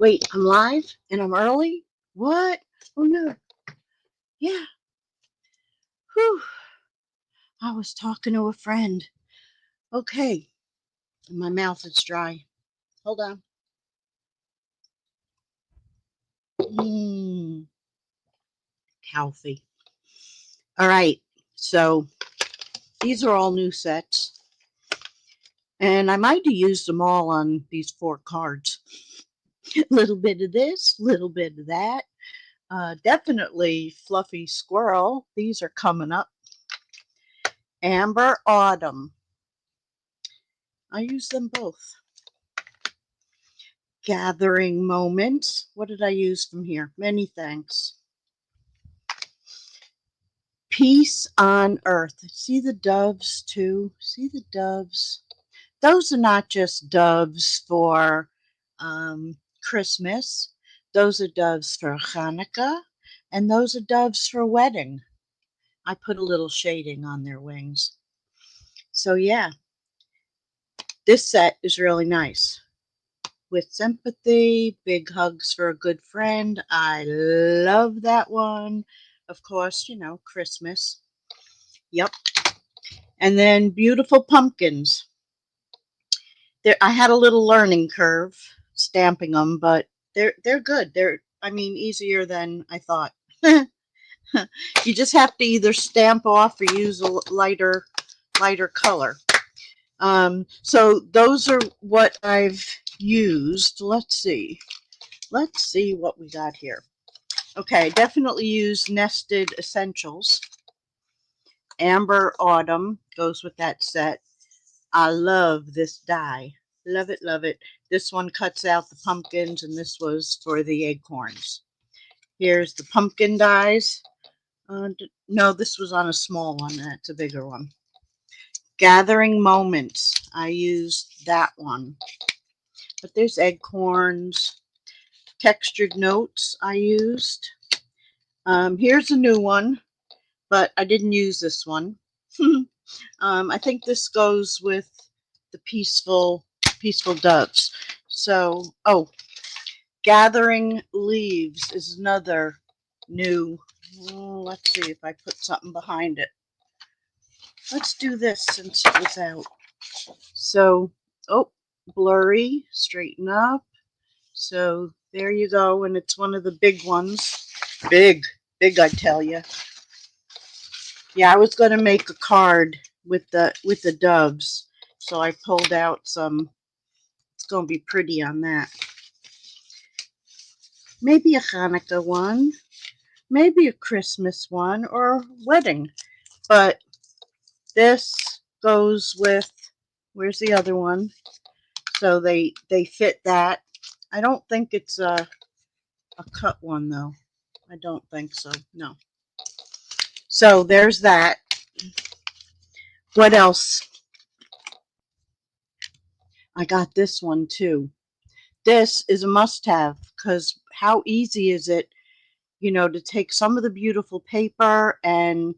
Wait, I'm live and I'm early? What? Oh no. Yeah. Whew. I was talking to a friend. Okay. My mouth is dry. Hold on. Mmm. Healthy. All right. So these are all new sets. And I might have used them all on these 4 cards. A little bit of this, a little bit of that. Definitely Fluffy Squirrel. These are coming up. Amber Autumn. I use them both. Gathering Moments. What did I use from here? Many thanks. Peace on Earth. See the doves too? See the doves? Those are not just doves for Christmas. Those are doves for Hanukkah. And those are doves for wedding. I put a little shading on their wings. So yeah, this set is really nice. With Sympathy, Big Hugs for a Good Friend. I love that one. Of course, you know, Christmas. Yep. And then Beautiful Pumpkins. I had a little learning curve stamping them, but they're good. I mean, easier than I thought. You just have to either stamp off or use a lighter color. So those are what I've used. Let's see what we got here. Okay, definitely use Nested Essentials. Amber Autumn goes with that set. I love this die. Love it, love it. This one cuts out the pumpkins, and this was for the acorns. Here's the pumpkin dies. No, this was on a small one. That's a bigger one. Gathering Moments. I used that one. But there's acorns. Textured Notes I used. Here's a new one, but I didn't use this one. I think this goes with the peaceful doves. So, oh, Gathering Leaves is another new. Let's see if I put something behind it. Let's do this since it was out. So, oh, Blurry, Straighten Up. So there you go, and it's one of the big ones. Big, I tell you. Yeah, I was going to make a card with the doves, so I pulled out some. It's going to be pretty on that. Maybe a Hanukkah one, maybe a Christmas one, or wedding. But this goes with. Where's the other one? So they fit that. I don't think it's a cut one though. I don't think so. No. So there's that. What else? I got this one too. This is a must-have because how easy is it, you know, to take some of the beautiful paper and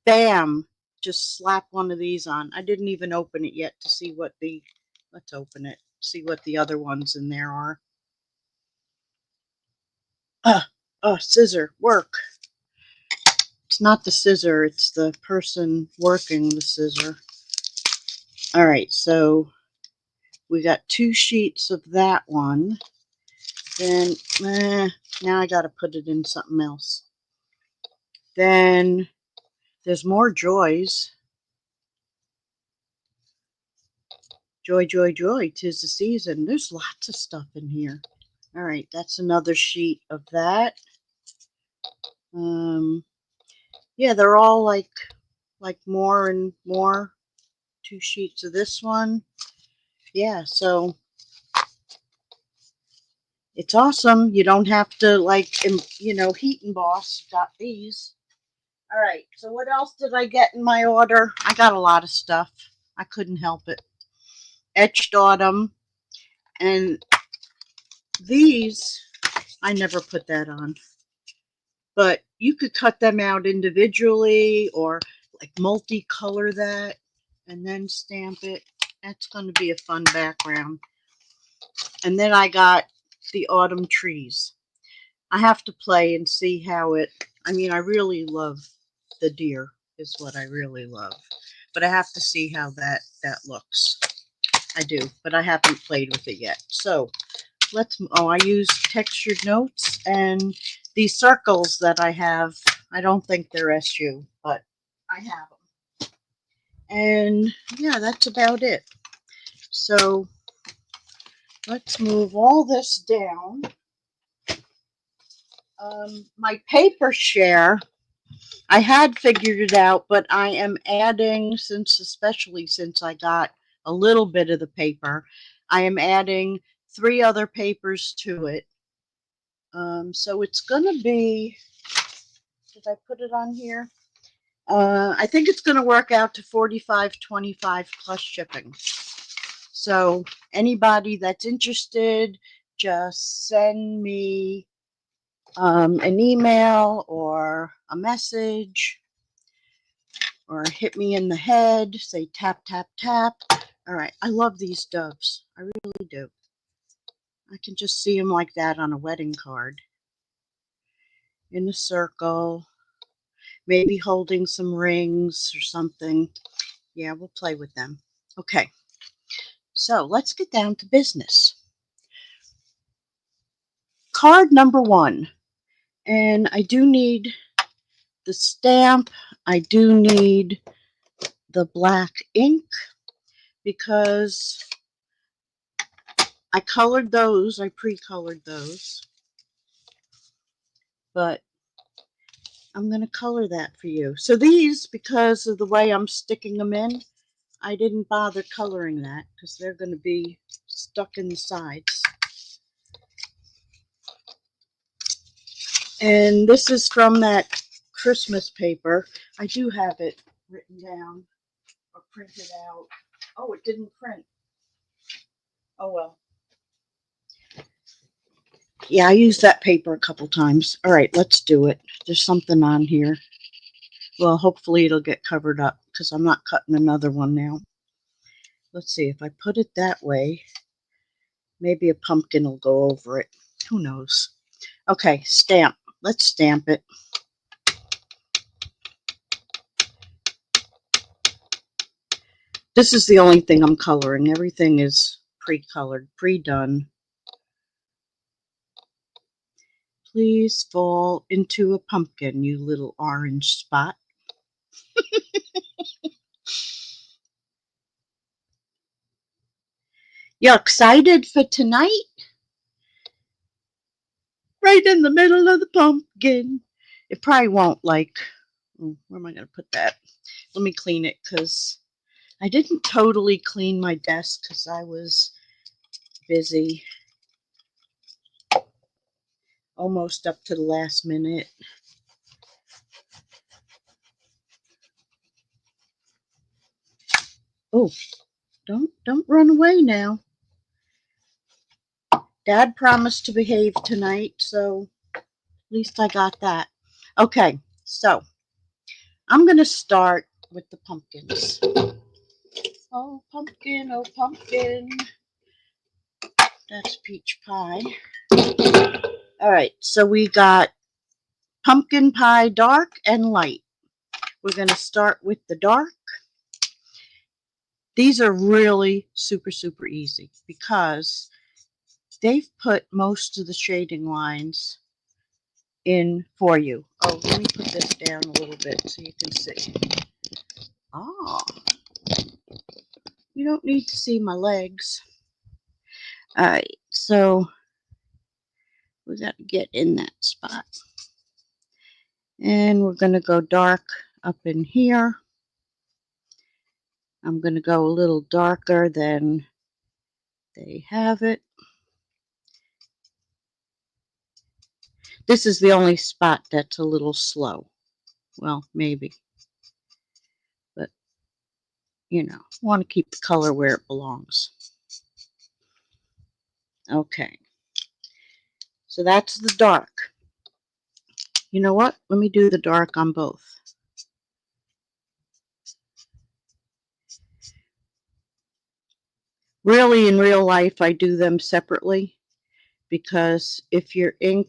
bam, just slap one of these on. I didn't even open it yet to see what the, let's open it, see what the other ones in there are. Scissor, work. It's not the scissor, it's the person working the scissor. All right, so we got 2 sheets of that one. Then, now I got to put it in something else. Then there's more joys. Joy, joy, joy, 'tis the season. There's lots of stuff in here. All right, that's another sheet of that. Yeah, they're all like more and more. 2 sheets of this one. Yeah, so it's awesome. You don't have to you know, heat emboss. Got these. All right, so what else did I get in my order? I got a lot of stuff. I couldn't help it. Etched Autumn. And these, I never put that on. But you could cut them out individually or like multicolor that and then stamp it. That's going to be a fun background. And then I got the autumn trees. I have to play and see how it, I mean, I really love the deer is what I really love. But I have to see how that looks. I do, but I haven't played with it yet. So I use textured notes, and these circles that I have, I don't think they're SU, but I have them. And yeah, that's about it. So let's move all this down. My paper share, I had figured it out, but I am adding, especially since I got a little bit of the paper, I am adding 3 other papers to it. So it's going to be, did I put it on here? I think it's going to work out to $45.25 plus shipping. So anybody that's interested, just send me an email or a message, or hit me in the head, say tap, tap, tap. All right, I love these doves. I really do. I can just see them like that on a wedding card. In a circle, maybe holding some rings or something. Yeah, we'll play with them. Okay, so let's get down to business. Card number 1. And I do need the stamp. I do need the black ink because I colored those. I pre-colored those. But I'm going to color that for you. So these, because of the way I'm sticking them in, I didn't bother coloring that because they're going to be stuck in the sides. And this is from that Christmas paper. I do have it written down or printed out. Oh, it didn't print. Oh, well. Yeah, I used that paper a couple times. All right, let's do it. There's something on here. Well, hopefully it'll get covered up because I'm not cutting another one now. Let's see, if I put it that way, maybe a pumpkin will go over it. Who knows? Okay, stamp. Let's stamp it. This is the only thing I'm coloring. Everything is pre-colored, pre-done. Please fall into a pumpkin, you little orange spot. You excited for tonight? Right in the middle of the pumpkin. It probably won't, like, where am I going to put that? Let me clean it because I didn't totally clean my desk because I was busy almost up to the last minute. Oh, don't run away now. Dad promised to behave tonight, so at least I got that. Okay, so I'm going to start with the pumpkins. Oh, pumpkin, oh, pumpkin. That's peach pie. All right, so we got pumpkin pie dark and light. We're going to start with the dark. These are really super, super easy because they've put most of the shading lines in for you. Oh, let me put this down a little bit so you can see. Oh, you don't need to see my legs. All right, so we got to get in that spot. And we're going to go dark up in here. I'm going to go a little darker than they have it. This is the only spot that's a little slow. Well, maybe. But, you know, want to keep the color where it belongs. Okay. So that's the dark. You know what? Let me do the dark on both. Really, in real life, I do them separately because if your ink,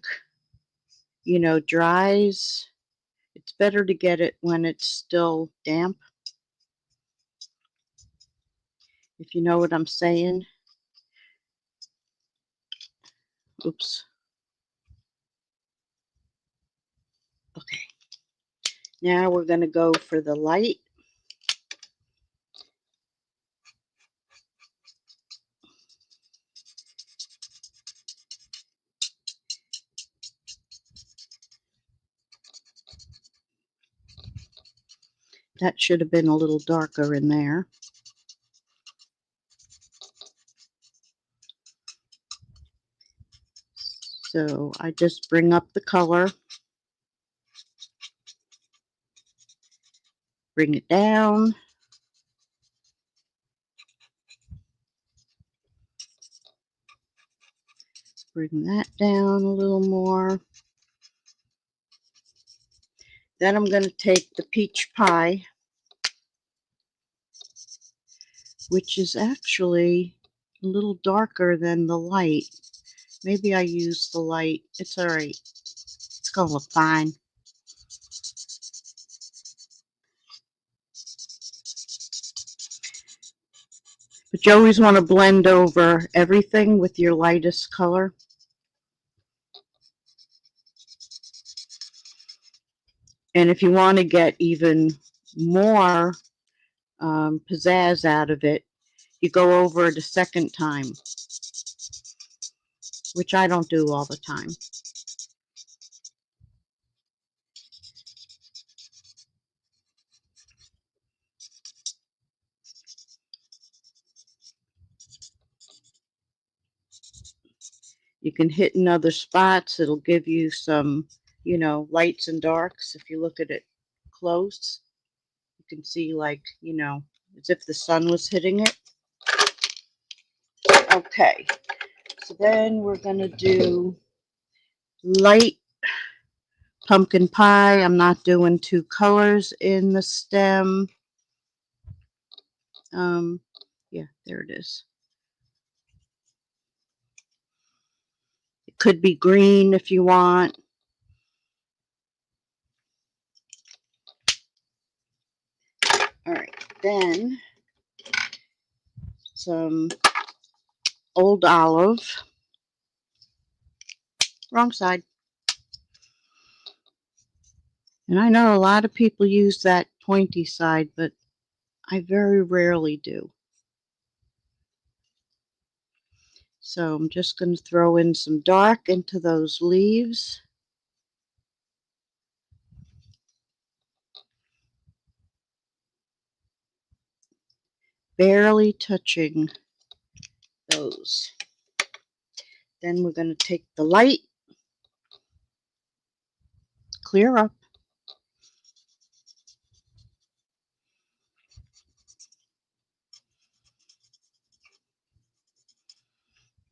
dries, it's better to get it when it's still damp, if you know what I'm saying. Oops. Okay. Now we're going to go for the light. That should have been a little darker in there. So I just bring up the color, bring it down, bring that down a little more. Then I'm going to take the peach pie, which is actually a little darker than the light. Maybe I used the light. It's all right. It's going to look fine. But you always want to blend over everything with your lightest color. And if you want to get even more pizzazz out of it, you go over it a second time, which I don't do all the time. You can hit in other spots. It'll give you some, lights and darks. If you look at it close, you can see, like, as if the sun was hitting it. Okay, so then we're going to do light pumpkin pie. I'm not doing two colors in the stem. Yeah, there it is. It could be green if you want. All right, then some old olive. Wrong side. And I know a lot of people use that pointy side, but I very rarely do. So I'm just going to throw in some dark into those leaves. Barely touching those. Then we're going to take the light, clear up.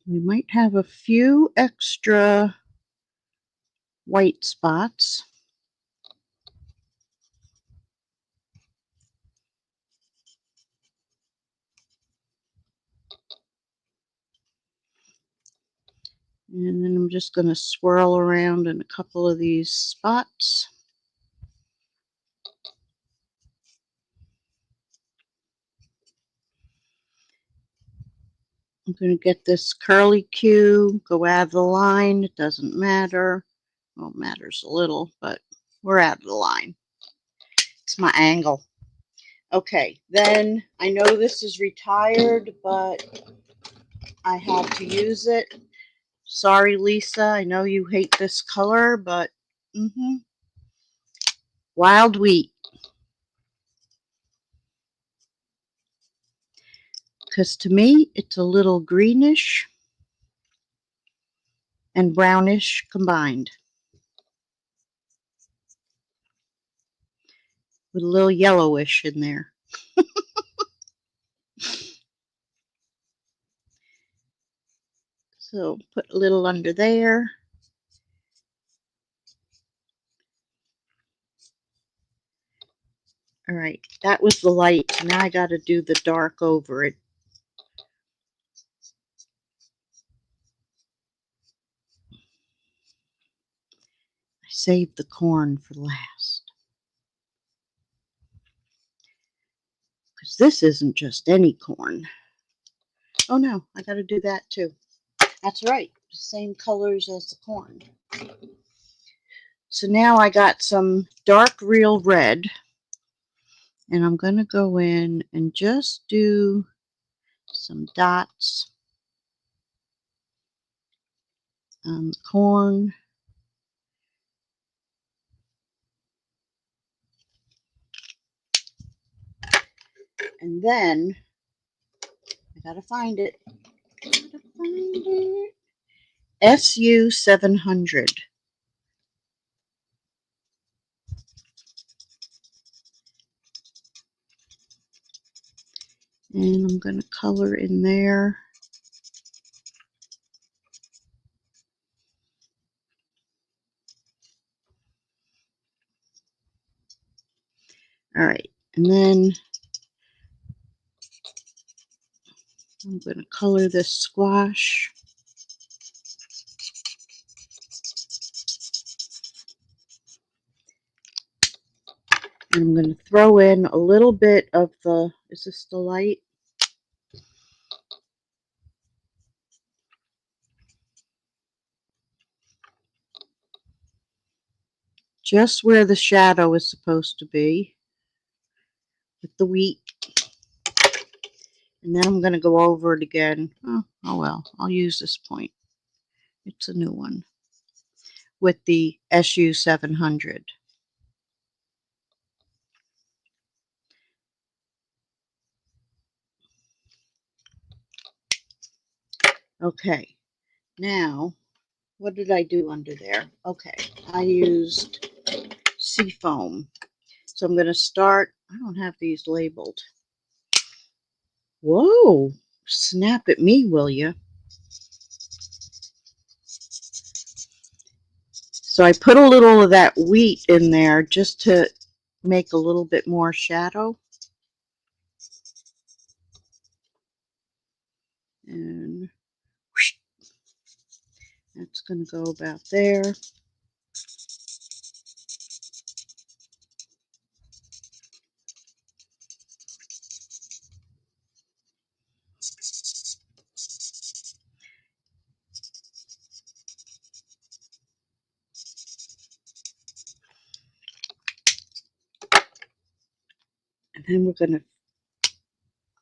We might have a few extra white spots. And then I'm just going to swirl around in a couple of these spots. I'm going to get this curly Q, go out of the line. It doesn't matter. Well, it matters a little, but we're out of the line. It's my angle. Okay, then I know this is retired, but I had to use it. Sorry, Lisa. I know you hate this color, but wild wheat. Because to me, it's a little greenish and brownish combined, with a little yellowish in there. So put a little under there. All right, that was the light. Now I got to do the dark over it. saved the corn for last. Because this isn't just any corn. Oh no, I gotta do that too. That's right, the same colors as the corn. So now I got some dark real red, and I'm gonna go in and just do some dots on the corn. And then I gotta find it. SU 700. And I'm going to color in there. All right, and then I'm going to color this squash. And I'm going to throw in a little bit of the, is this the light? Just where the shadow is supposed to be with the wheat. And then I'm going to go over it again. Oh well, I'll use this point. It's a new one. With the SU 700. Okay, now what did I do under there? Okay, I used seafoam. So I'm going to start, I don't have these labeled. Whoa, snap at me, will you? So I put a little of that wheat in there just to make a little bit more shadow. And whoosh, that's going to go about there. And then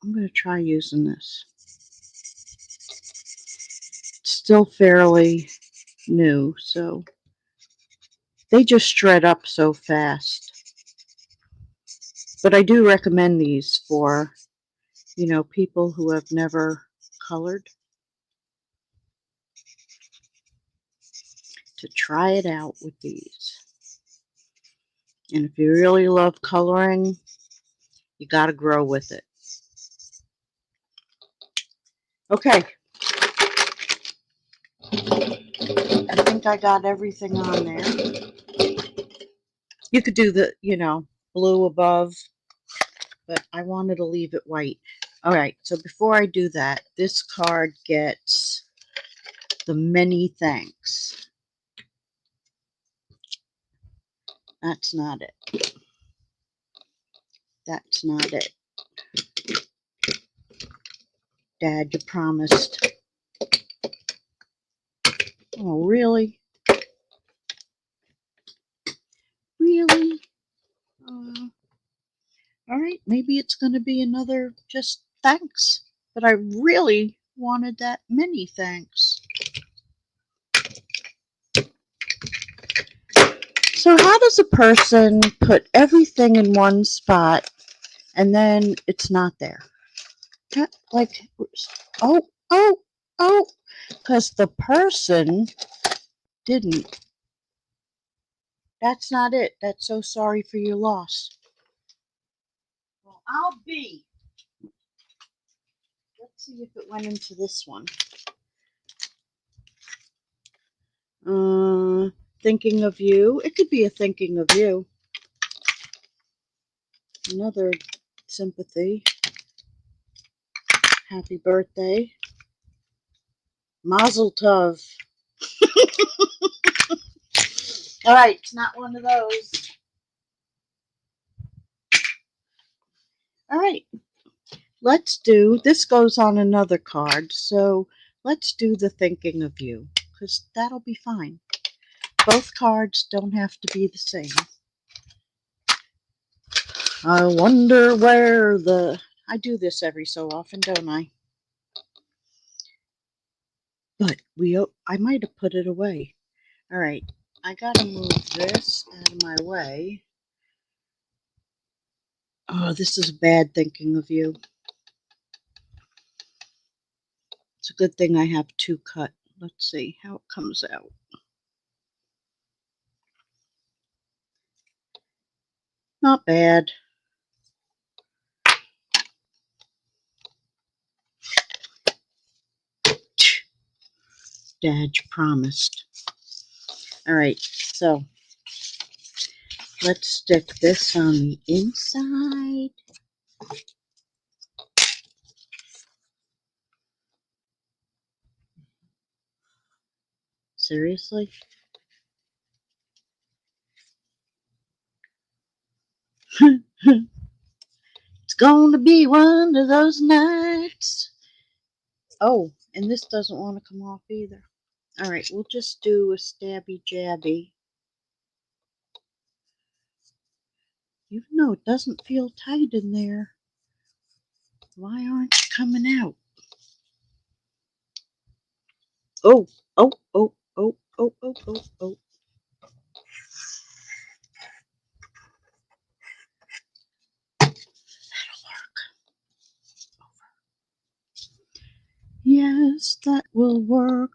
I'm going to try using this. It's still fairly new, so they just shred up so fast. But I do recommend these for, you know, people who have never colored, to try it out with these. And if you really love coloring, you got to grow with it. Okay. I think I got everything on there. You could do the, you know, blue above, but I wanted to leave it white. All right, so before I do that, this card gets the many thanks. That's not it. That's not it. Dad, you promised. Oh, really? Really? All right, maybe it's going to be another just thanks. But I really wanted that many thanks. So how does a person put everything in one spot and then it's not there? Like, oh, because the person didn't. That's not it. That's so sorry for your loss. Well, I'll be. Let's see if it went into this one. Thinking of you. It could be a thinking of you. Another sympathy. Happy birthday. Mazel tov. All right, it's not one of those. All right, let's do, this goes on another card, so let's do the thinking of you, because that'll be fine. Both cards don't have to be the same. I wonder where the, I do this every so often, don't I? But I might have put it away. All right, I gotta move this out of my way. Oh, this is bad thinking of you. It's a good thing I have two cut. Let's see how it comes out. Not bad. Dad, you promised. All right, so let's stick this on the inside. Seriously? It's going to be one of those nights. Oh, and this doesn't want to come off either. All right, we'll just do a stabby jabby. Even though it doesn't feel tight in there. Why aren't you coming out? Oh, oh, oh, oh, oh, oh, oh, oh. That'll work. Yes, that will work.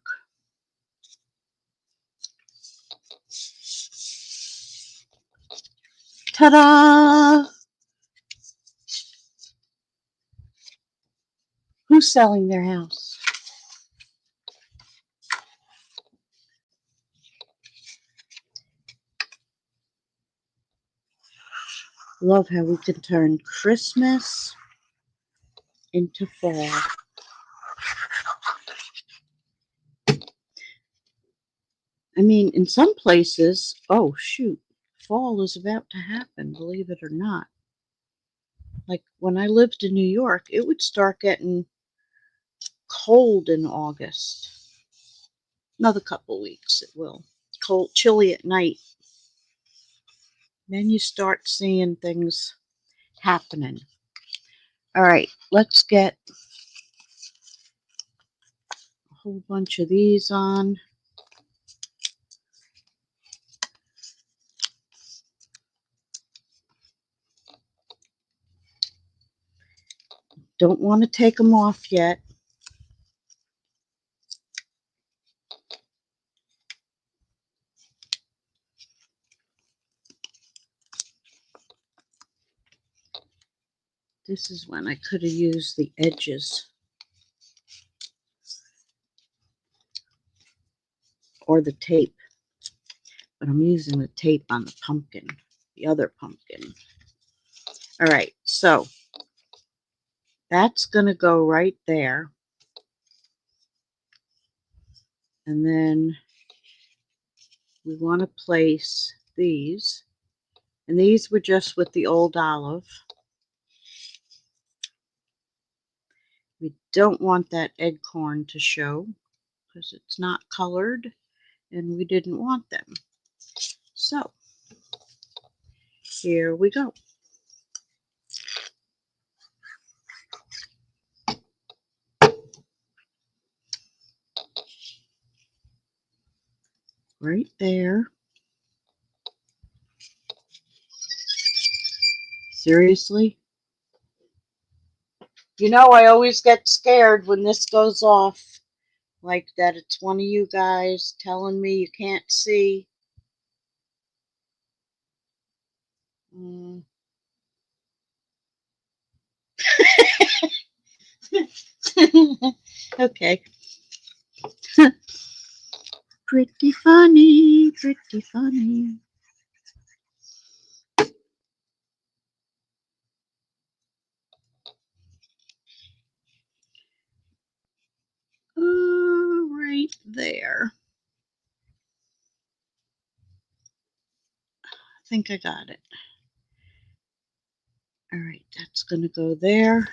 Ta-da! Who's selling their house? Love how we can turn Christmas into fall. I mean, in some places, oh shoot, fall is about to happen, believe it or not. Like when I lived in New York, it would start getting cold in August. Another couple weeks it will. Cold, chilly at night. Then you start seeing things happening. All right, let's get a whole bunch of these on. Don't want to take them off yet. This is when I could have used the edges or the tape, but I'm using the tape on the pumpkin, the other pumpkin. All right, so that's going to go right there. And then we want to place these. And these were just with the old olive. We don't want that acorn to show because it's not colored and we didn't want them. So here we go. Right there. Seriously? You know, I always get scared when this goes off like that. It's one of you guys telling me you can't see. Okay. Pretty funny, pretty funny. Right there. think I got it. All right, that's going to go there.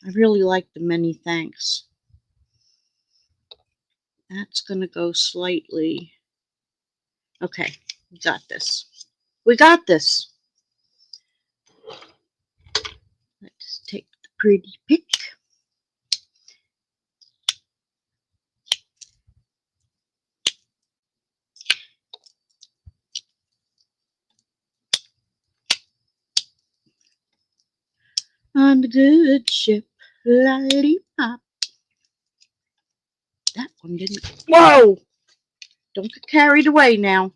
I really like the many thanks. That's going to go slightly. Okay, we got this. We got this. Let's take the pretty pick. On the good ship, lollipop. That one didn't. Whoa! Don't get carried away now.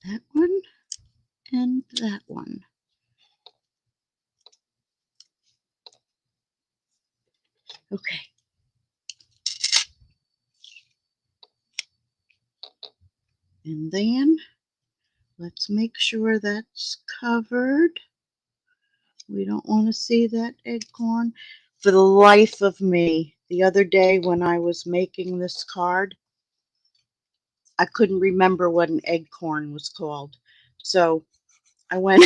That one and that one. Okay. And then let's make sure that's covered. We don't want to see that acorn. For the life of me, the other day when I was making this card, I couldn't remember what an acorn was called. So I went,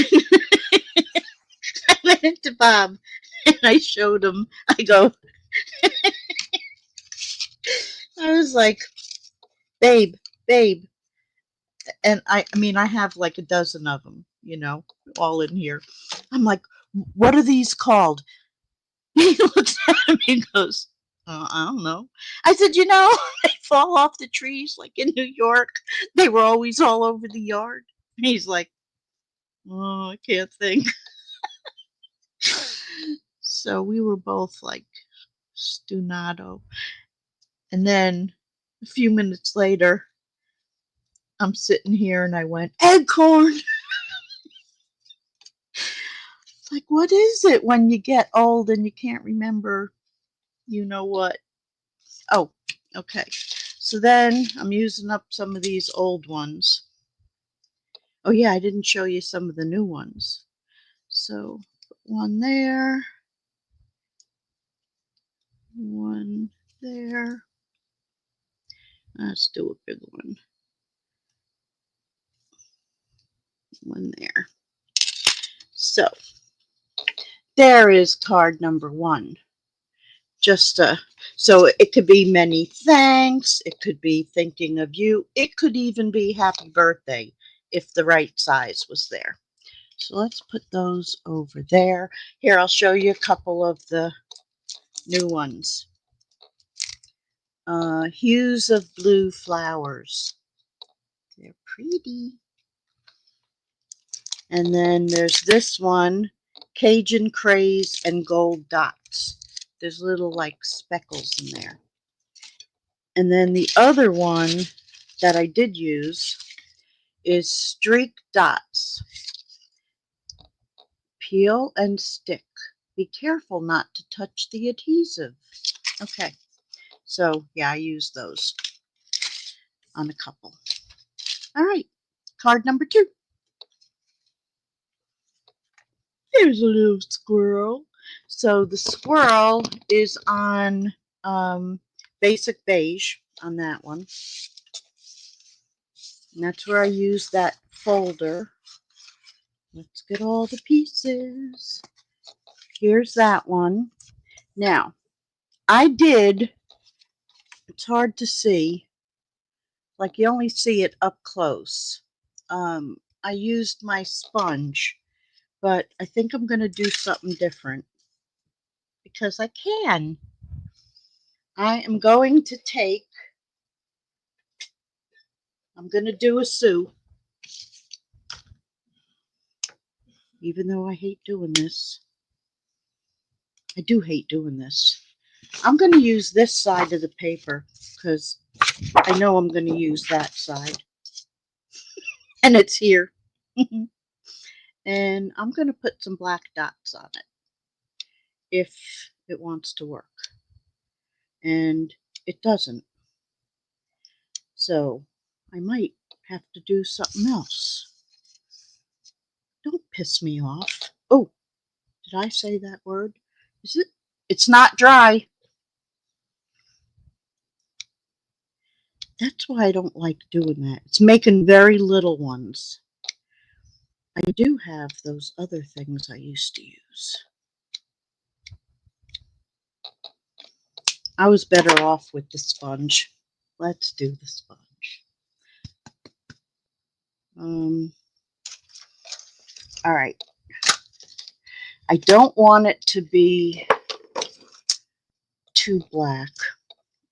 I went into Bob and I showed him. I go, I was like, babe, and I mean, I have like a dozen of them, you know, all in here. I'm like, what are these called? He looks at me and goes, I don't know. I said, you know, they fall off the trees like in New York. They were always all over the yard. And he's like, oh, I can't think. So we were both like, stunado. And then a few minutes later, I'm sitting here and I went, acorn. It's like, what is it when you get old and you can't remember, you know what? Oh, okay. So then I'm using up some of these old ones. Oh yeah, I didn't show you some of the new ones. So one there, one there. Let's do a big one. One there. So there is card number one. Just so it could be many thanks. It could be thinking of you. It could even be happy birthday if the right size was there. So let's put those over there. Here, I'll show you a couple of the new ones. Hues of blue flowers. They're pretty. And then there's this one, Cajun Craze and Gold Dots. There's little like speckles in there. And then the other one that I did use is Streak Dots. Peel and stick. Be careful not to touch the adhesive. Okay, so yeah, I used those on a couple. All right, card number two. Here's a little squirrel. So the squirrel is on basic beige on that one. And that's where I use that folder. Let's get all the pieces. Here's that one. Now, it's hard to see, like you only see it up close. I used my sponge, but I think I'm going to do something different because I can. I am going to I'm going to do a Sue, even though I hate doing this. I do hate doing this. I'm going to use this side of the paper because I know I'm going to use that side. And it's here. And I'm going to put some black dots on it if it wants to work. And it doesn't. So I might have to do something else. Don't piss me off. Oh, did I say that word? Is it? It's not dry. That's why I don't like doing that. It's making very little ones. I do have those other things I used to use. I was better off with the sponge. Let's do the sponge. All right. I don't want it to be too black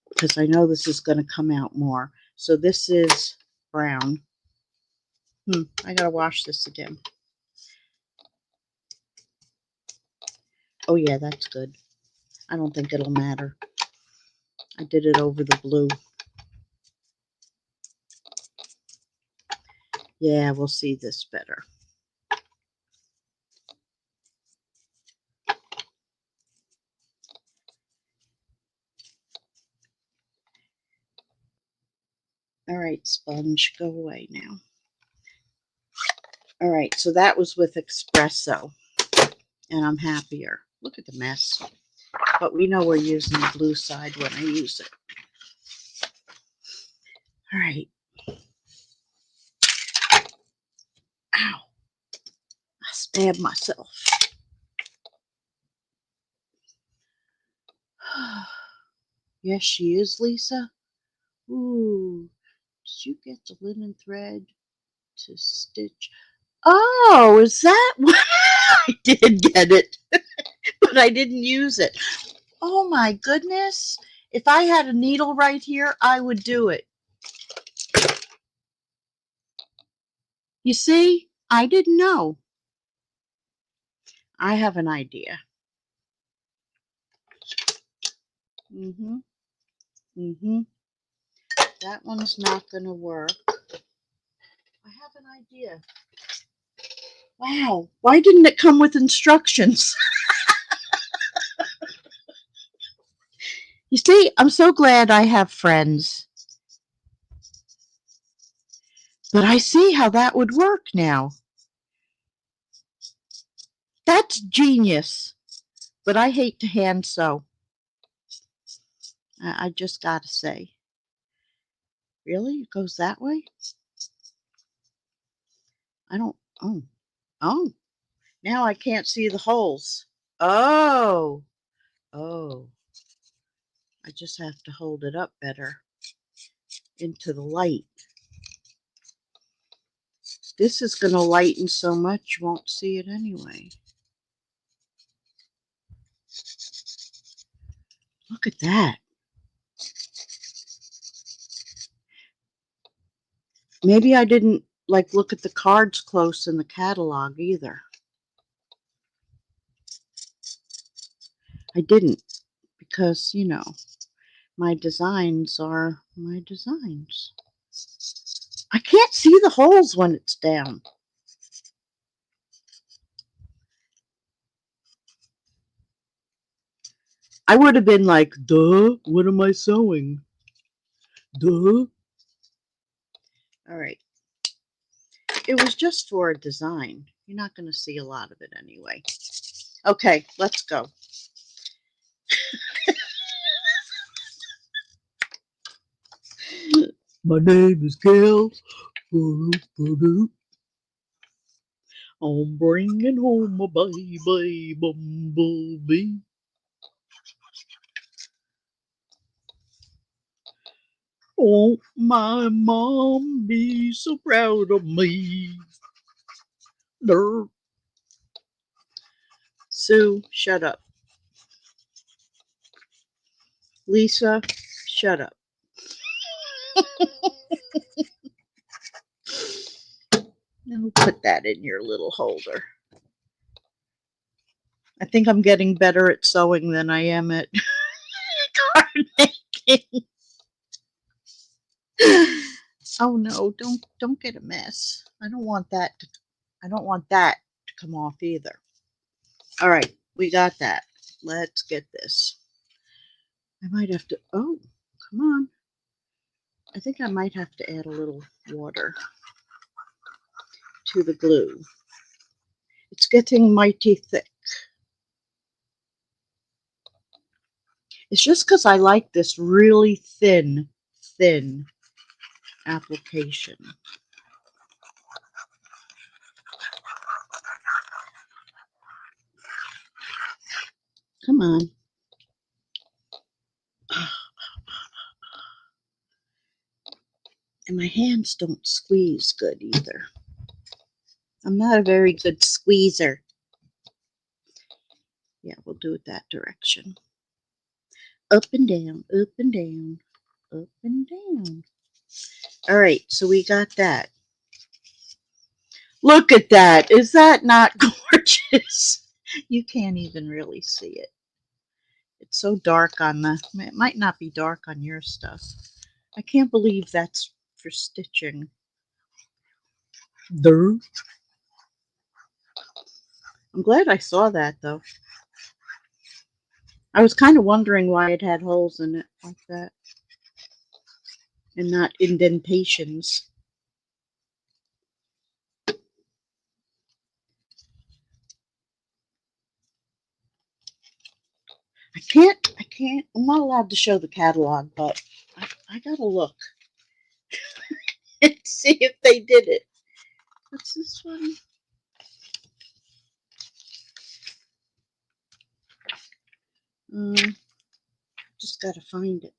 because I know this is going to come out more. So this is brown. I gotta wash this again. Oh yeah, that's good. I don't think it'll matter. I did it over the blue. Yeah, we'll see this better. All right, sponge, go away now. All right, so that was with espresso, and I'm happier. Look at the mess. But we know we're using the blue side when I use it. All right. Ow. I stabbed myself. Yes, she is, Lisa. Ooh, did you get the linen thread to stitch? Oh, is that what? I did get it, but I didn't use it. Oh my goodness. If I had a needle right here, I would do it. You see, I didn't know. I have an idea. That one's not going to work. I have an idea. Wow, why didn't it come with instructions? You see, I'm so glad I have friends. But I see how that would work now. That's genius. But I hate to hand sew. I just gotta say. Really? It goes that way? I don't. Oh. Oh. Now I can't see the holes. Oh. Oh. I just have to hold it up better into the light. This is going to lighten so much you won't see it anyway. Look at that. Maybe I didn't look at the cards close in the catalog either. I didn't because, you know, my designs are my designs. I can't see the holes when it's down. I would have been like, duh, what am I sewing? Duh. All right. It was just for a design. You're not going to see a lot of it anyway. Okay, let's go. My name is Gail. I'm bringing home a baby bumblebee. Won't my mom be so proud of me? Durr. Sue, shut up. Lisa, shut up. And put that in your little holder. I think I'm getting better at sewing than I am at card making. Oh no, don't get a mess. I don't want that to come off either. All right, we got that. Let's get this. I might have to, oh, come on. I think I might have to add a little water to the glue. It's getting mighty thick. It's just because I like this really thin application. Come on. And my hands don't squeeze good either. I'm not a very good squeezer. Yeah, we'll do it that direction. Up and down, up and down, up and down. All right, so we got that. Look at that. Is that not gorgeous? You can't even really see it. It's so dark on the, it might not be dark on your stuff. I can't believe that's for stitching. I'm glad I saw that though. I was kind of wondering why it had holes in it like that and not indentations. I'm not allowed to show the catalog, but I gotta look and see if they did it. What's this one? Just gotta find it.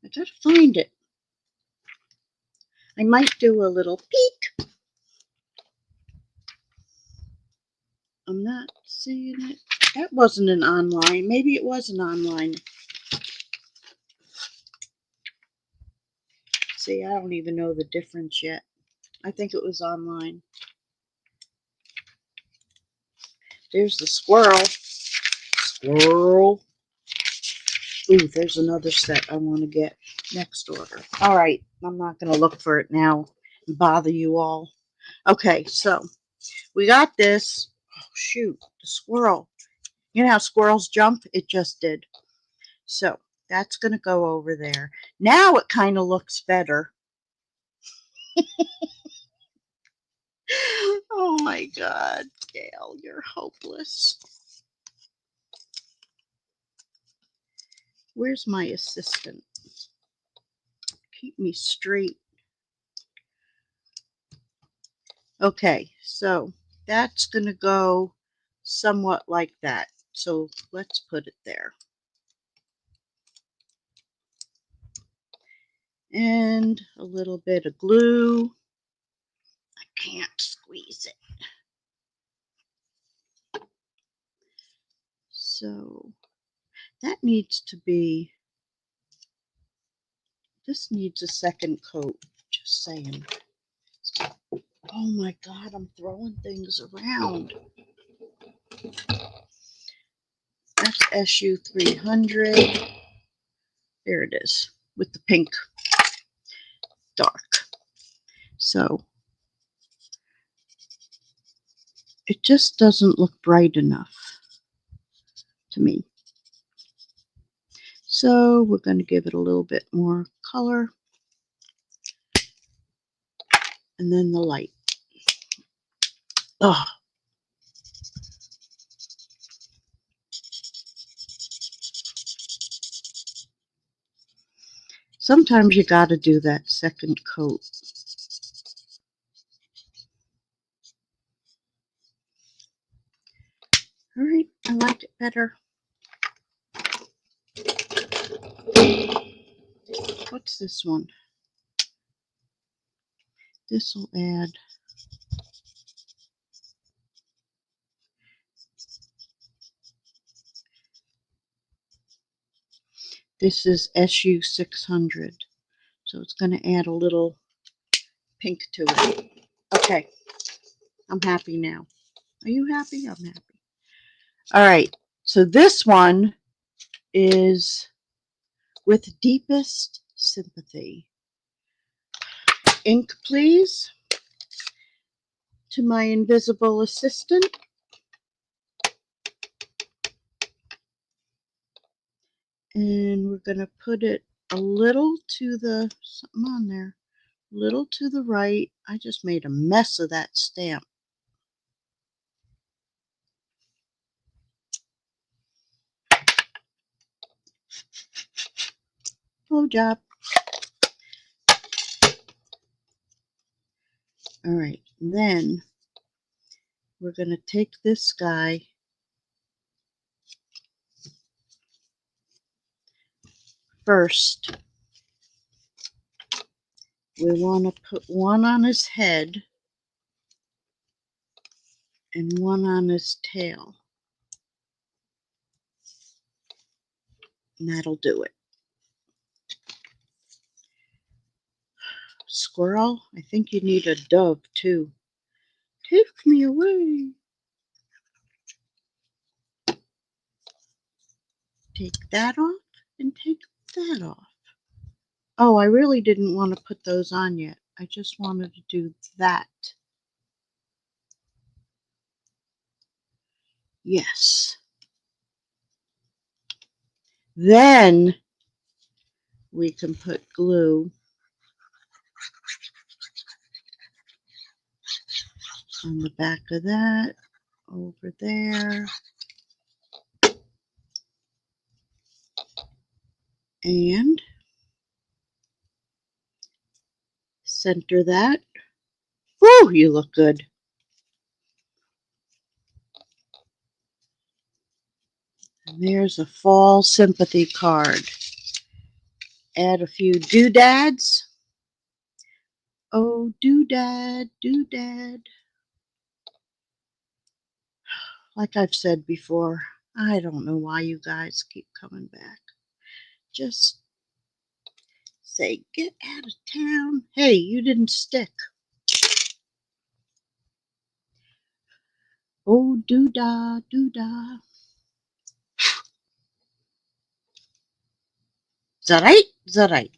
I gotta find it. I might do a little peek. I'm not seeing it. That wasn't an online. Maybe it was an online. See, I don't even know the difference yet. I think it was online. There's the squirrel. Squirrel. Ooh, there's another set I want to get next order. All right, I'm not going to look for it now and bother you all. Okay, so we got this. Oh, shoot, the squirrel. You know how squirrels jump? It just did. So that's going to go over there. Now it kind of looks better. Oh my God, Gail, you're hopeless. Where's my assistant? Keep me straight. Okay, so that's going to go somewhat like that. So let's put it there. And a little bit of glue. I can't squeeze it. So that needs to be, this needs a second coat, just saying. Oh my God, I'm throwing things around. That's SU 300. There it is, with the pink dark. So it just doesn't look bright enough to me. So we're going to give it a little bit more color. And then the light. Oh. Sometimes you got to do that second coat. All right, I like it better. What's this one? This will add. This is SU 600. So it's going to add a little pink to it. Okay, I'm happy now. Are you happy? I'm happy. All right, so this one is With Deepest Sympathy. Ink, please, to my invisible assistant. And we're going to put it a little to the, something on there, a little to the right. I just made a mess of that stamp. blowjob. All right, then we're going to take this guy. First, we want to put one on his head and one on his tail. And that'll do it. Squirrel, I think you need a dove too. Take me away. Take that off and take that off. Oh, I really didn't want to put those on yet. I just wanted to do that. Yes. Then we can put glue on the back of that, over there, and center that. Woo, you look good. And there's a fall sympathy card. Add a few doodads. Oh, doodad, doodad. Like I've said before, I don't know why you guys keep coming back. Just say, get out of town. Hey, you didn't stick. Oh, doodah, doodah. Is that right? Is that right?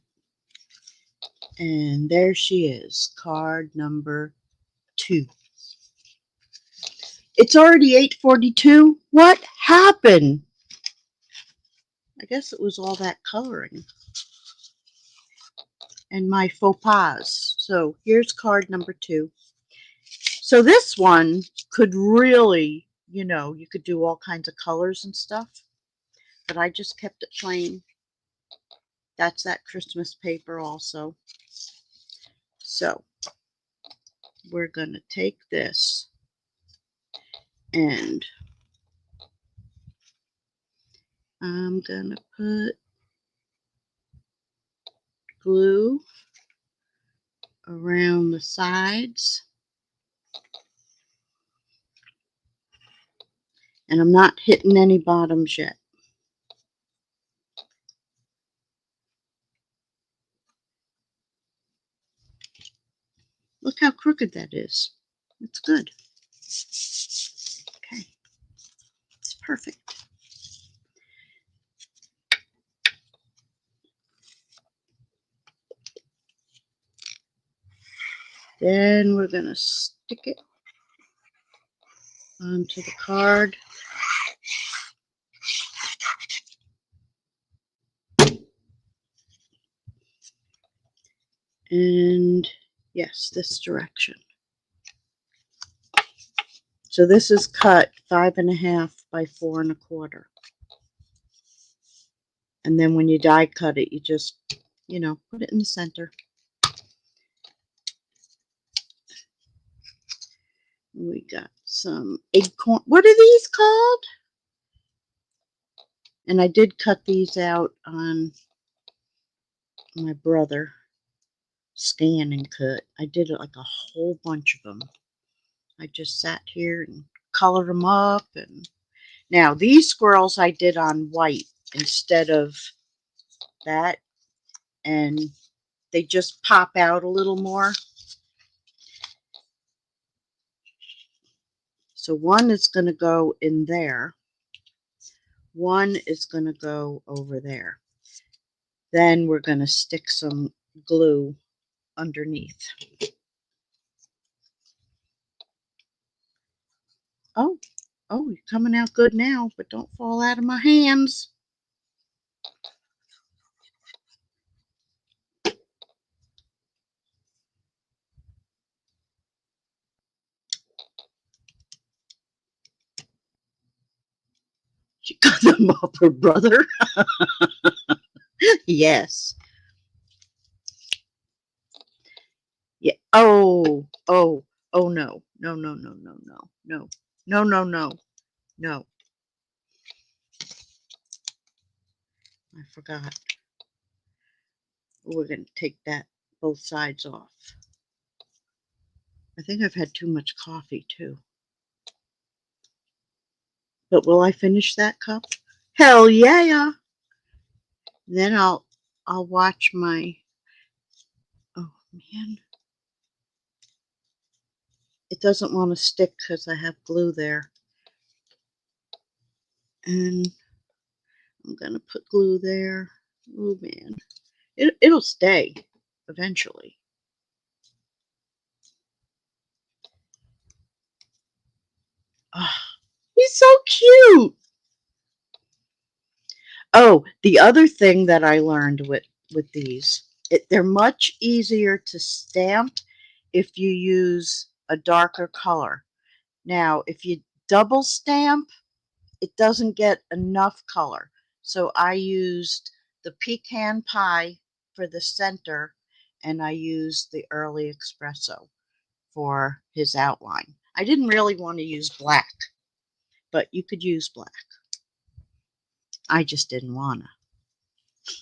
And there she is, card number 2. It's already 8:42. What happened? I guess it was all that coloring and my faux pas. So here's card number 2. So this one could really, you could do all kinds of colors and stuff, but I just kept it plain. That's that Christmas paper also. So we're going to take this and I'm going to put glue around the sides. And I'm not hitting any bottoms yet. Look how crooked that is. It's good. Okay. It's perfect. Then we're going to stick it onto the card. And yes, this direction. So this is cut 5.5 by 4 1/4. And then when you die cut it, you just, put it in the center. We got some acorn. What are these called? And I did cut these out on my brother. Scan and cut. I did like a whole bunch of them. I just sat here and colored them up. And now these squirrels I did on white instead of that. And they just pop out a little more. So one is going to go in there. One is going to go over there. Then we're going to stick some glue underneath. Oh, you're coming out good now, but don't fall out of my hands. She got them off her brother. Yes. Oh, oh, oh no. No, no, no, no, no, no. No, no, no, no. I forgot. We're going to take that both sides off. I think I've had too much coffee too. But will I finish that cup? Hell yeah. Then I'll watch my, oh man. It doesn't want to stick because I have glue there. And I'm going to put glue there. Oh man. It'll stay eventually. Oh, he's so cute. Oh, the other thing that I learned with these, they're much easier to stamp if you use a darker color. Now, if you double stamp, it doesn't get enough color. So I used the Pecan Pie for the center, and I used the Early Espresso for his outline. I didn't really want to use black, but you could use black. I just didn't want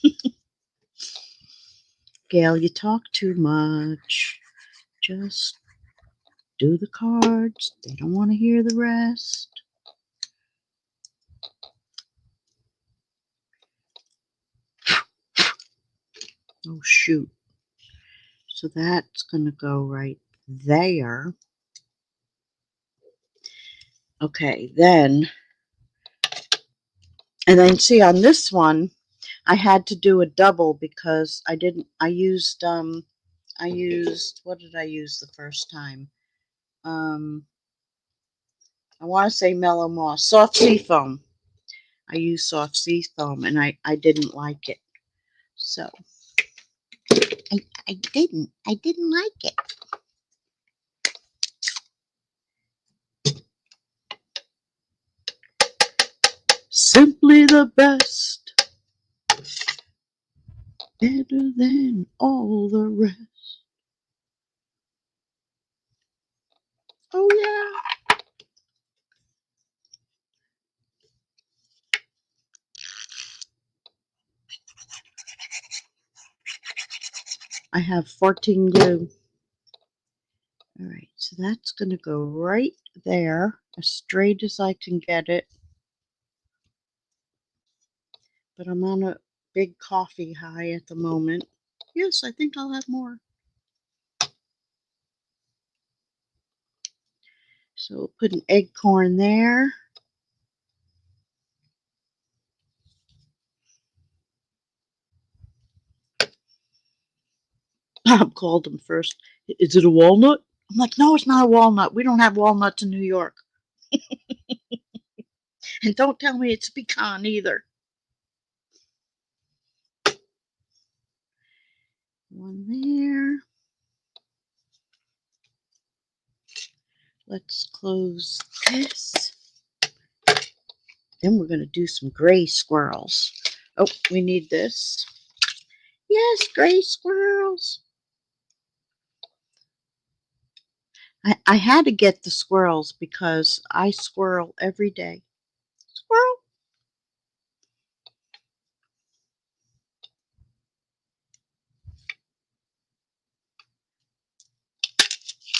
to. Gail, you talk too much. Just do the cards. They don't want to hear the rest. Oh, shoot. So that's going to go right there. Okay, then, and then see on this one, I had to do a double because I used, what did I use the first time? I want to say Mellow Moss, soft sea foam. I used soft sea foam and I didn't like it. So, I didn't like it. Simply the best. Better than all the rest. Oh, yeah. I have 14 glue. All right, so that's going to go right there, as straight as I can get it. But I'm on a big coffee high at the moment. Yes, I think I'll have more. So we'll put an acorn there. Bob called him first. Is it a walnut? I'm like, no, it's not a walnut. We don't have walnuts in New York. And don't tell me it's a pecan either. One there. Let's close this. Then we're going to do some gray squirrels. Oh, we need this. Yes, gray squirrels. I had to get the squirrels because I squirrel every day. Squirrel.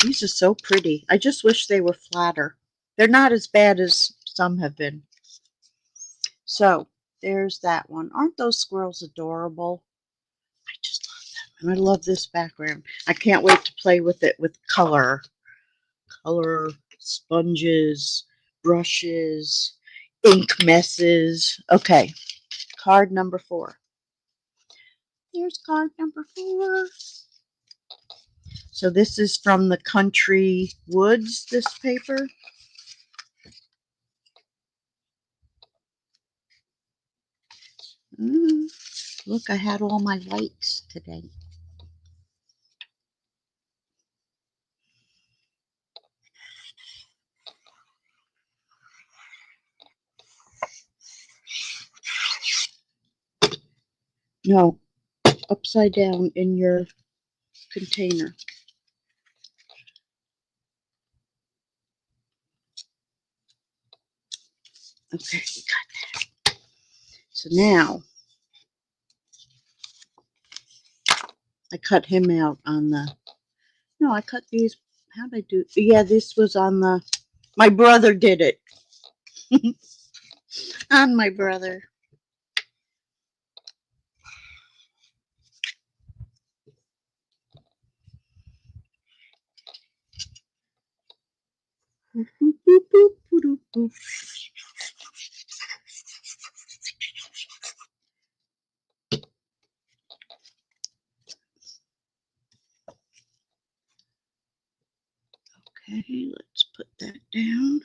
These are so pretty. I just wish they were flatter. They're not as bad as some have been. So there's that one. Aren't those squirrels adorable? I just love them. And I love this background. I can't wait to play with it with color. Color, sponges, brushes, ink messes. Okay, card number 4. Here's card number 4. So this is from the Country Woods, this paper. Look, I had all my lights today. No, upside down in your container. Okay, we got that. So now I cut him out on the, no, I cut these, how did I do, yeah, this was on the, my brother did it. On my brother. Okay, let's put that down.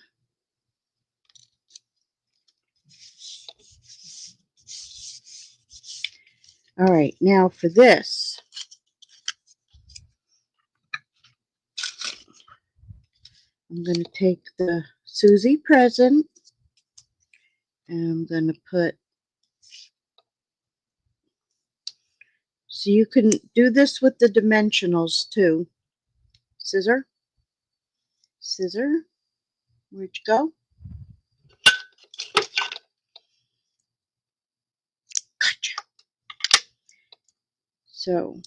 All right, now for this, I'm going to take the Susie present and I'm going to put, so you can do this with the dimensionals too. Scissor, scissor, where'd you go? Gotcha. So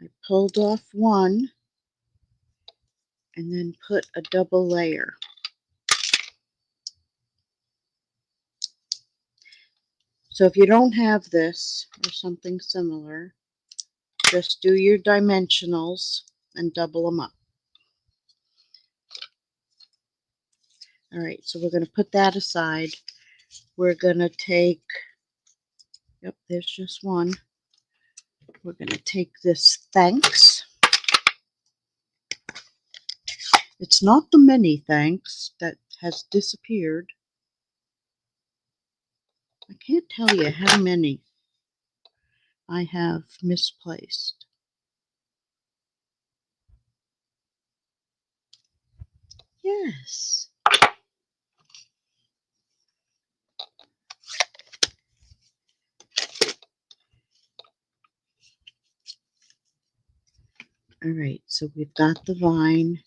I pulled off one and then put a double layer. So if you don't have this or something similar, just do your dimensionals and double them up. All right, so we're going to put that aside. We're going to take, yep, there's just one. We're going to take this thanks. It's not the many thanks that has disappeared. I can't tell you how many I have misplaced. Yes. All right, so we've got the vine,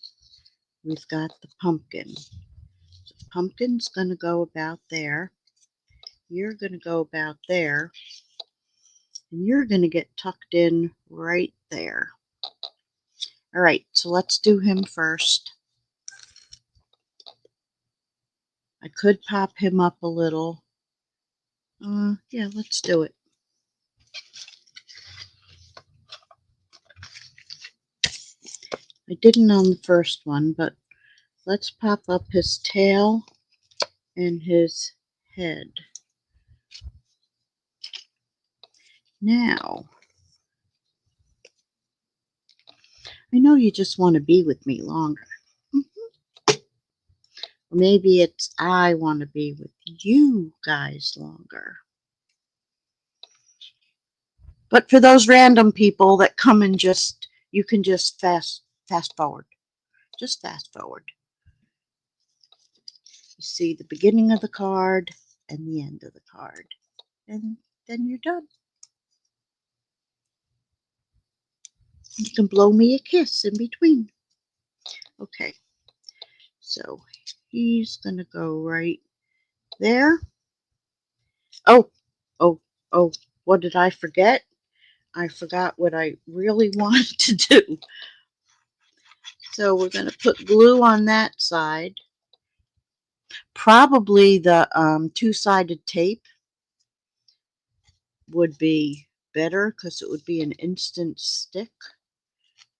we've got the pumpkin. So pumpkin's going to go about there. You're going to go about there. And you're going to get tucked in right there. All right, so let's do him first. I could pop him up a little. Yeah, let's do it. I didn't on the first one, but let's pop up his tail and his head. Now, I know you just want to be with me longer. Or maybe it's I want to be with you guys longer. But for those random people that come and just, you can just fast forward. Just fast forward. You see the beginning of the card and the end of the card. And then you're done. You can blow me a kiss in between. Okay. So he's going to go right there. Oh, what did I forget? I forgot what I really wanted to do. So we're going to put glue on that side. Probably the two-sided tape would be better because it would be an instant stick.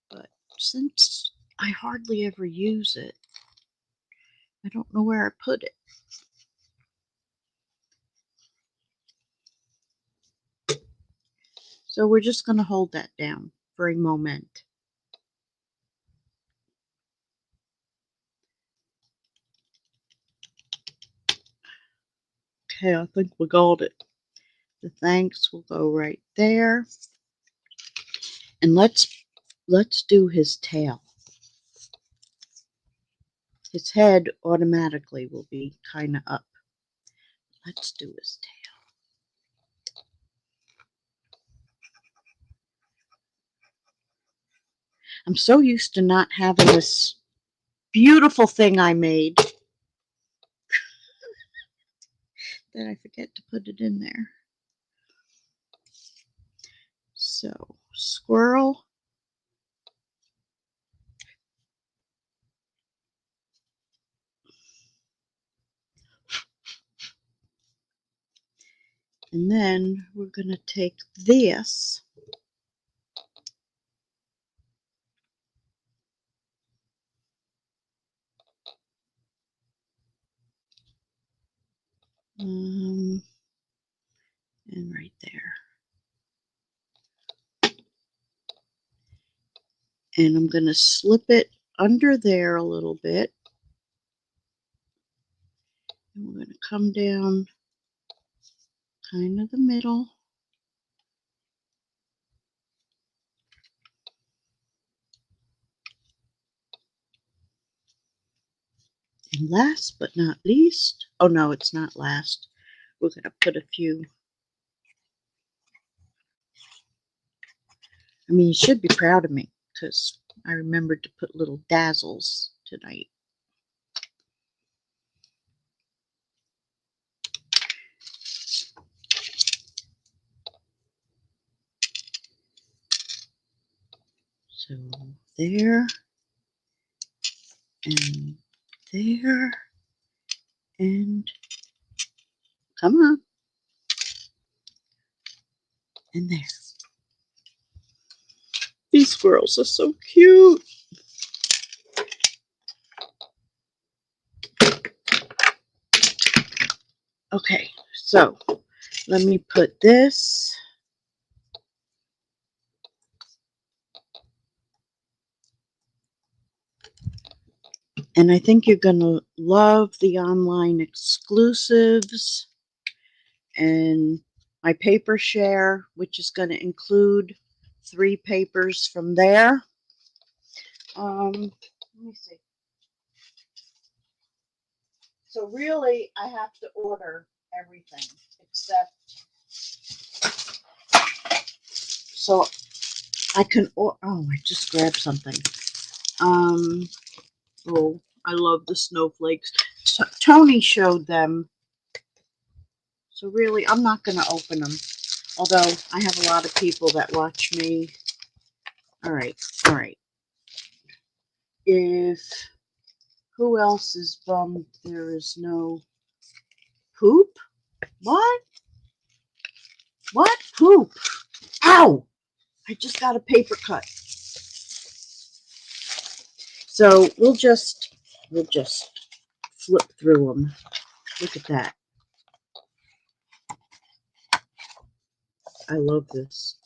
But since I hardly ever use it, I don't know where I put it. So we're just going to hold that down for a moment. Okay, I think we got it. The thanks will go right there. And let's do his tail. His head automatically will be kind of up. Let's do his tail. I'm so used to not having this beautiful thing I made. that I forget to put it in there. So, Squirrel. And then we're going to take this. And right there. And I'm going to slip it under there a little bit. And we're going to come down kind of the middle. And last but not least, oh no, it's not last. We're going to put a few. I mean, you should be proud of me because I remembered to put little dazzles tonight. So there, and there, and come on, and there. These squirrels are so cute. Okay, so let me put this. And I think you're going to love the online exclusives and my paper share, which is going to include 3 papers from there. Let me see. So really, I have to order everything except so I can. Oh, I just grabbed something. Oh, I love the snowflakes. Tony showed them. So really, I'm not going to open them. Although I have a lot of people that watch me. All right. If who else is bummed there is no poop? What? What poop? Ow! I just got a paper cut. So we'll just flip through them. Look at that. I love this.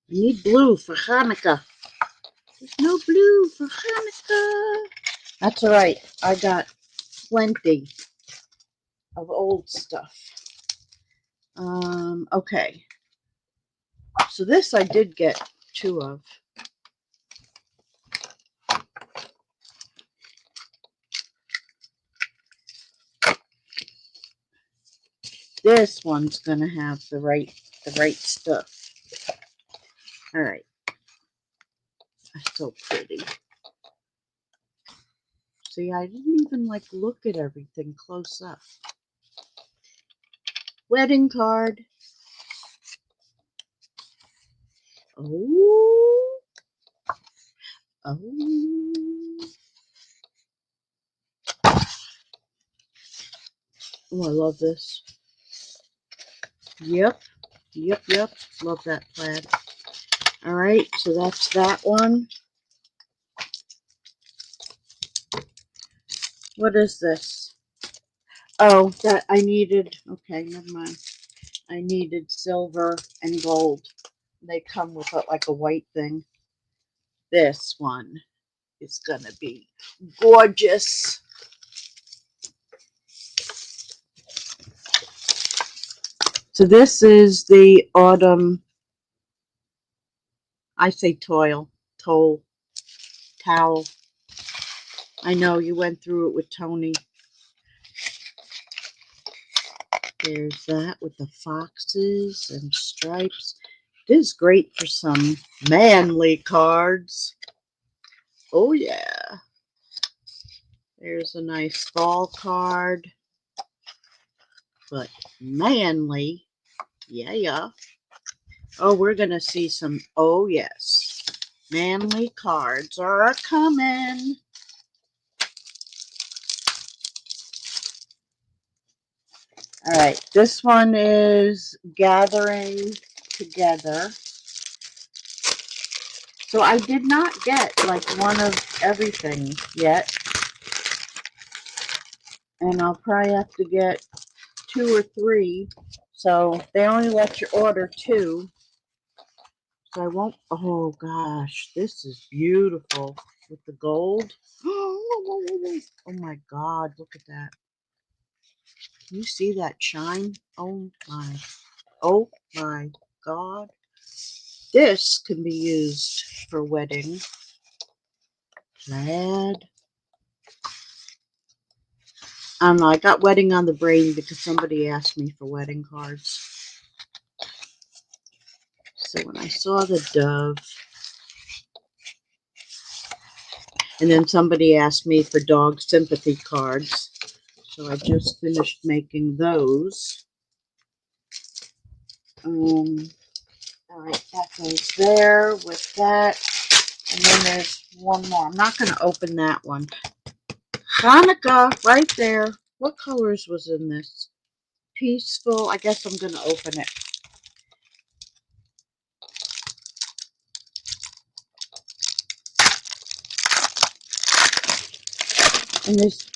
I need blue for Hanukkah. There's no blue for Hanukkah. That's all right. I got plenty of old stuff. Okay. So this I did get 2 of. This one's gonna have the right stuff. All right. That's so pretty. See, I didn't even look at everything close up. Wedding card. Oh. Oh, I love this. Yep. Love that plaid. All right, so that's that one. What is this? Oh, that I needed. Okay, never mind. I needed silver and gold. They come with a white thing. This one is gonna be gorgeous. So this is the autumn. I say towel. I know you went through it with Tony. There's that with the foxes and stripes. This is great for some manly cards. Oh yeah. There's a nice fall card, but manly. Yeah, yeah. Oh, we're going to see some, oh yes. Manly cards are coming. All right, this one is Gathering Together. So I did not get like one of everything yet. And I'll probably have to get 2 or 3. So they only let you order 2. So I won't, oh gosh, this is beautiful with the gold. Oh my God, look at that. Can you see that shine? Oh my God. This can be used for wedding. Plaid. I don't know, I got wedding on the brain because somebody asked me for wedding cards. So when I saw the dove, and then somebody asked me for dog sympathy cards. So I just finished making those. All right, that goes there with that. And then there's one more. I'm not going to open that one. Hanukkah, right there. What colors was in this? Peaceful. I guess I'm going to open it. And this,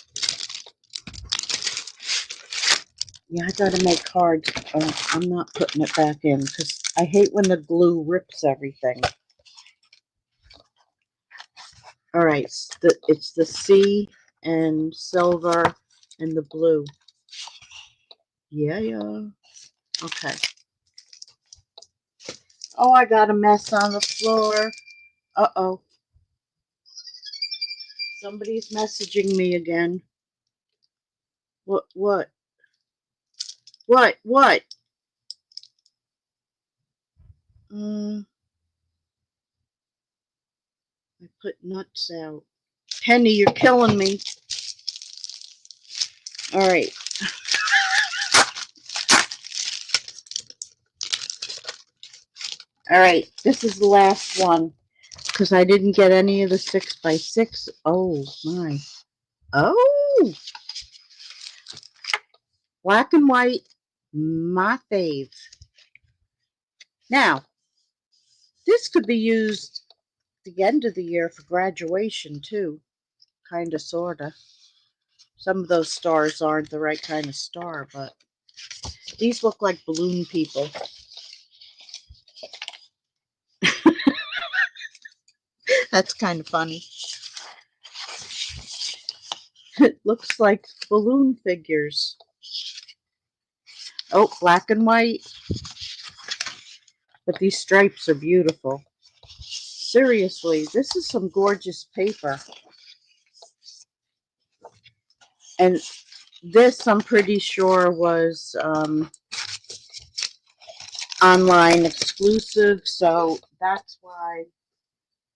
yeah, I got to make cards. I'm not putting it back in because I hate when the glue rips everything. All right, it's the sea and silver and the blue. Yeah, yeah. Okay. Oh, I got a mess on the floor. Uh-oh. Somebody's messaging me again. What? What? I put nuts out. Penny, you're killing me. All right. All right. This is the last one because I didn't get any of the 6x6. Oh, my. Oh. Black and white. My fave. Now, this could be used at the end of the year for graduation, too. Kind of, sort of. Some of those stars aren't the right kind of star, but these look like balloon people. That's kind of funny. It looks like balloon figures. Oh, black and white. But these stripes are beautiful. Seriously, this is some gorgeous paper. And this, I'm pretty sure, was online exclusive. So that's why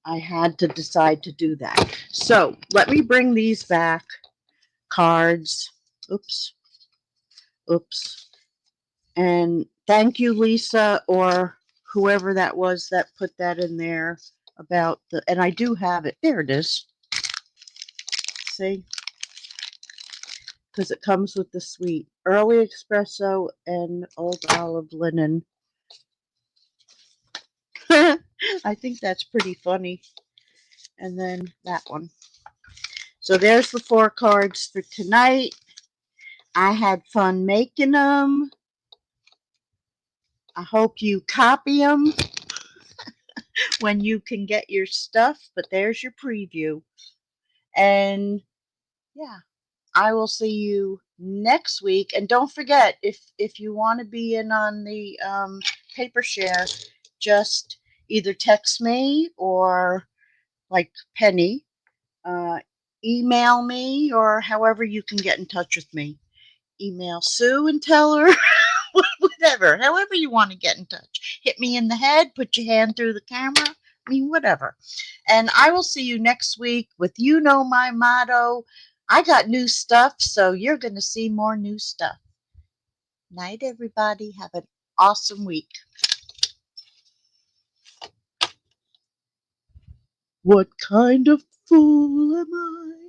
I had to decide to do that. So let me bring these back. Cards. Oops. And thank you, Lisa, or whoever that was that put that in there about the, and I do have it. There it is. See? Because it comes with the sweet. Early espresso and old olive linen. I think that's pretty funny. And then that one. So there's the 4 cards for tonight. I had fun making them. I hope you copy them when you can get your stuff. But there's your preview. And yeah, I will see you next week. And don't forget, if you want to be in on the paper share, just either text me or like Penny, email me, or however you can get in touch with me. Email Sue and tell her whatever, however you want to get in touch. Hit me in the head, put your hand through the camera. I mean, whatever. And I will see you next week with You Know My Motto. I got new stuff, so you're going to see more new stuff. Night, everybody. Have an awesome week. What kind of fool am I?